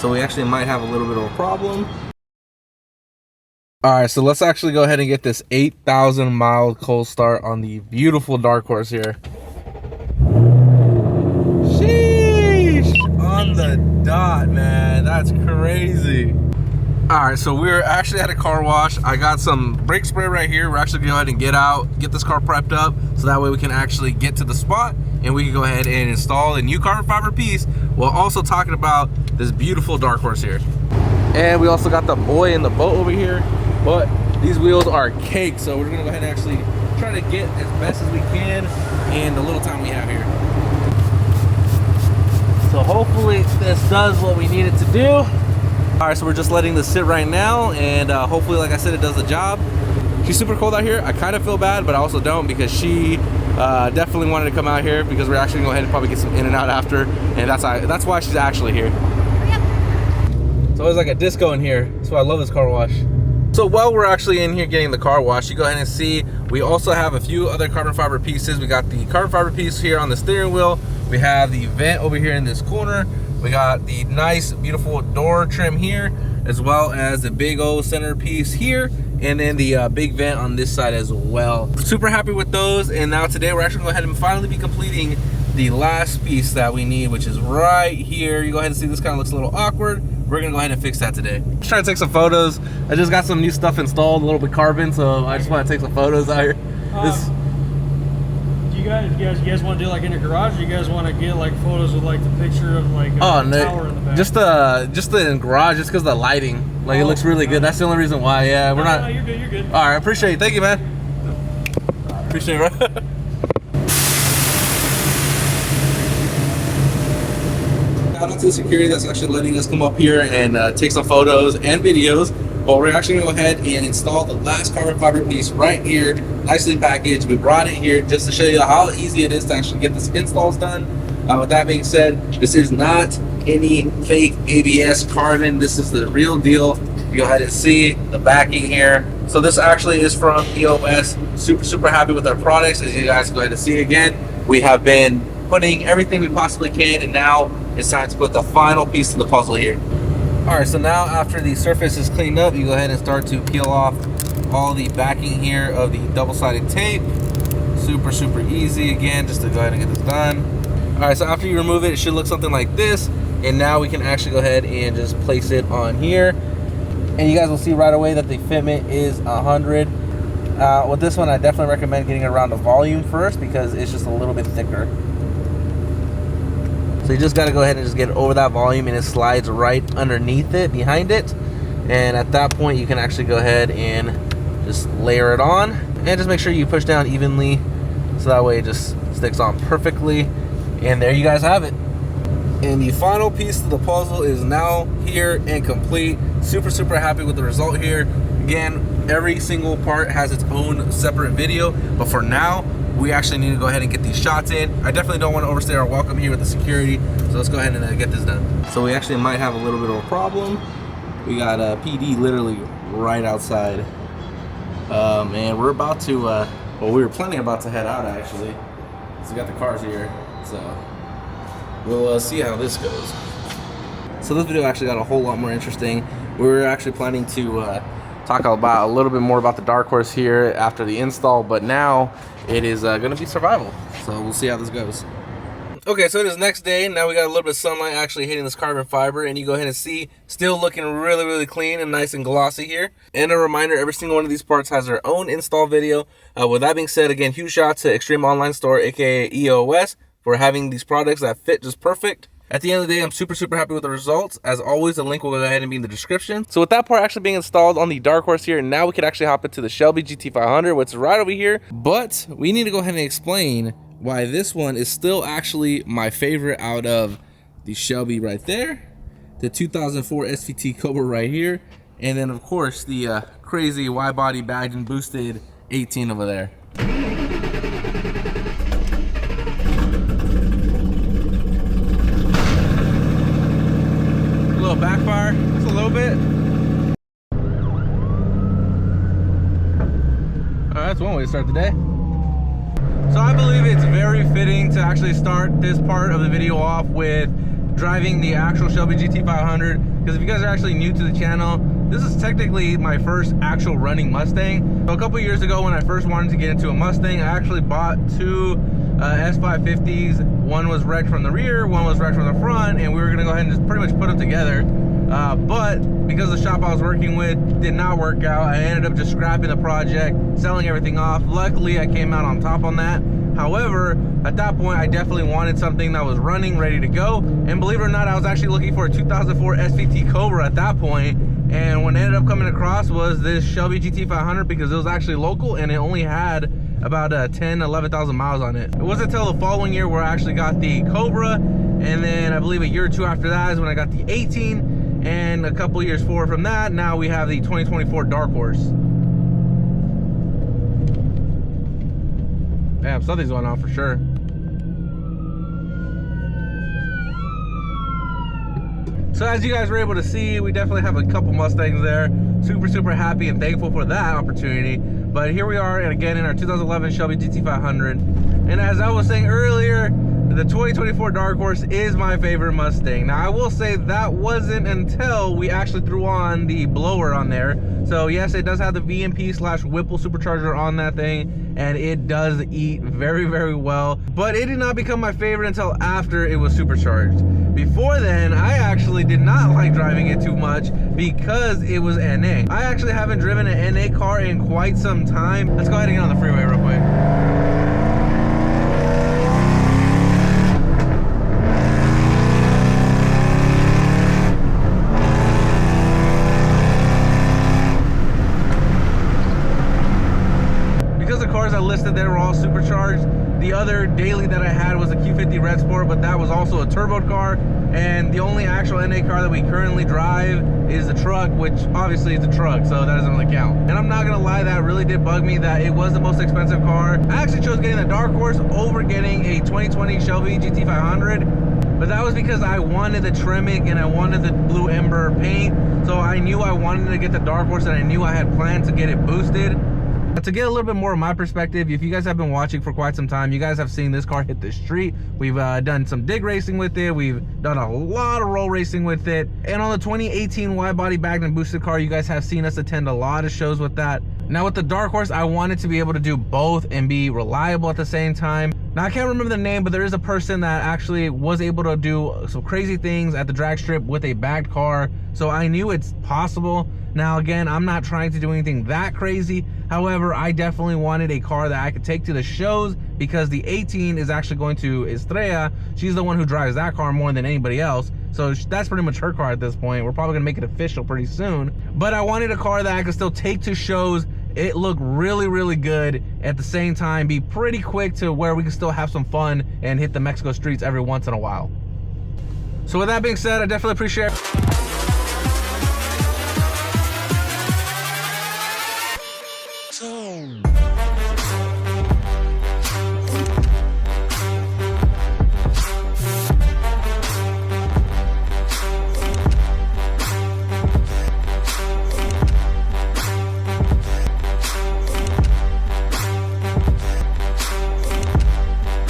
So we actually might have a little bit of a problem. All right, so let's actually go ahead and get this 8,000 mile cold start on the beautiful Dark Horse here. Sheesh, on the dot, man. That's crazy. All right, so we're actually at a car wash. I got some brake spray right here. We're actually gonna go ahead and get out, get this car prepped up, so that way we can actually get to the spot and we can go ahead and install a new carbon fiber piece while also talking about this beautiful Dark Horse here. And we also got the boy in the boat over here, but these wheels are cake, so we're gonna go ahead and actually try to get as best as we can in the little time we have here. So hopefully this does what we need it to do. All right, so we're just letting this sit right now, and hopefully, like I said, it does the job. She's super cold out here. I kind of feel bad, but I also don't, because she definitely wanted to come out here, because we're actually gonna go ahead and probably get some in and out after, and that's why she's actually here. It's always like a disco in here. That's why I love this car wash. So while we're actually in here getting the car wash, you go ahead and see we also have a few other carbon fiber pieces. We got the carbon fiber piece here on the steering wheel. We have the vent over here in this corner. We got the nice, beautiful door trim here, as well as the big old centerpiece here, and then the big vent on this side as well. Super happy with those, and now today we're actually going to go ahead and finally be completing the last piece that we need, which is right here. You go ahead and see this kind of looks a little awkward. We're going to go ahead and fix that today. Just trying to take some photos. I just got some new stuff installed, a little bit carbon, so I just want to take some photos out here. You guys want to do like in a garage? Or you guys want to get like photos with like the picture of like a tower in the back? Just the garage, just because the lighting, like it looks really good. That's the only reason why. Yeah, we're not. No, you're good. You're good. All right, appreciate it. Thank you, man. Appreciate it, bro. Shout out to the security that's actually letting us come up here and take some photos and videos. But we're actually gonna go ahead and install the last carbon fiber piece right here, nicely packaged. We brought it here just to show you how easy it is to actually get this installs done. With that being said, this is not any fake ABS carbon. This is the real deal. You go ahead and see the backing here. So this actually is from EOS. Super happy with our products. As you guys go ahead and see again, we have been putting everything we possibly can, and now it's time to put the final piece of the puzzle here. All right, so now after the surface is cleaned up, you go ahead and start to peel off all the backing here of the double-sided tape. Super easy, again, just to go ahead and get this done. All right, so after you remove it, it should look something like this, and now we can actually go ahead and just place it on here. And you guys will see right away that the fitment is 100. With this one, I definitely recommend getting it around the volume first, because it's just a little bit thicker. So you just got to go ahead and just get it over that volume, and it slides right underneath it, behind it. And at that point, you can actually go ahead and just layer it on, and just make sure you push down evenly, so that way it just sticks on perfectly. And there you guys have it. And the final piece of the puzzle is now here and complete. Super happy with the result here. Again, every single part has its own separate video, but for now, we actually need to go ahead and get these shots in. I definitely don't want to overstay our welcome here with the security, so let's go ahead and get this done. So we actually might have a little bit of a problem. We got PD literally right outside, and we're about to, well, we were planning about to head out actually. So we got the cars here, so we'll see how this goes. So this video actually got a whole lot more interesting. We were actually planning to talk about a little bit more about the Dark Horse here after the install, but now it is going to be survival. So we'll see how this goes. Okay, so it is next day. Now we got a little bit of sunlight actually hitting this carbon fiber, and you go ahead and see, still looking really clean and nice and glossy here. And a reminder, every single one of these parts has their own install video. With that being said, again, huge shout out to Extreme Online Store, aka EOS, for having these products that fit just perfect. At the end of the day, I'm super happy with the results. As always, the link will go ahead and be in the description. So with that part actually being installed on the Dark Horse here, now we can actually hop into the Shelby GT500, which is right over here. But we need to go ahead and explain why this one is still actually my favorite out of the Shelby right there, the 2004 SVT Cobra right here, and then of course the crazy wide body bagged and boosted 18 over there. Backfire just a little bit. That's one way to start the day. So I believe it's very fitting to actually start this part of the video off with driving the actual Shelby GT500, because if you guys are actually new to the channel, this is technically my first actual running Mustang. So a couple years ago when I first wanted to get into a Mustang, I actually bought two S550s. One was wrecked from the rear, one was wrecked from the front, and we were gonna go ahead and just pretty much put them together. But because the shop I was working with did not work out, I ended up just scrapping the project, selling everything off. Luckily, I came out on top on that. However, at that point, I definitely wanted something that was running, ready to go. And believe it or not, I was actually looking for a 2004 SVT Cobra at that point. And what ended up coming across was this Shelby GT500, because it was actually local and it only had about 11,000 miles on it. It wasn't until the following year where I actually got the Cobra, and then I believe a year or two after that is when I got the 18, and a couple years forward from that, now we have the 2024 Dark Horse. Damn, something's going on for sure. So as you guys were able to see, we definitely have a couple Mustangs there. Super happy and thankful for that opportunity. But here we are again in our 2011 Shelby GT500. And as I was saying earlier, the 2024 Dark Horse is my favorite Mustang. Now I will say that wasn't until we actually threw on the blower on there. So yes, it does have the VMP/Whipple supercharger on that thing, and it does eat very well. But it did not become my favorite until after it was supercharged. Before then, I actually did not like driving it too much because it was NA. I actually haven't driven an NA car in quite some time. Let's go ahead and get on the freeway real quick. Cars I listed there were all supercharged. The other daily that I had was a Q50 Red Sport, but that was also a turboed car. And the only actual NA car that we currently drive is the truck, which obviously is a truck, so that doesn't really count. And I'm not gonna lie, that really did bug me that it was the most expensive car. I actually chose getting the Dark Horse over getting a 2020 Shelby GT500. But that was because I wanted the Tremec and I wanted the Blue Ember paint. So I knew I wanted to get the Dark Horse, and I knew I had planned to get it boosted. To get a little bit more of my perspective, if you guys have been watching for quite some time, you guys have seen this car hit the street. We've done some dig racing with it. We've done a lot of roll racing with it. And on the 2018 wide body bagged and boosted car, you guys have seen us attend a lot of shows with that. Now with the Dark Horse, I wanted to be able to do both and be reliable at the same time. Now I can't remember the name, but there is a person that actually was able to do some crazy things at the drag strip with a bagged car. So I knew it's possible. Now again, I'm not trying to do anything that crazy. However, I definitely wanted a car that I could take to the shows, because the 18 is actually going to Estrella. She's the one who drives that car more than anybody else. So that's pretty much her car at this point. We're probably gonna make it official pretty soon. But I wanted a car that I could still take to shows. It looked really good, at the same time be pretty quick to where we can still have some fun and hit the Mexico streets every once in a while. So with that being said, I definitely appreciate it.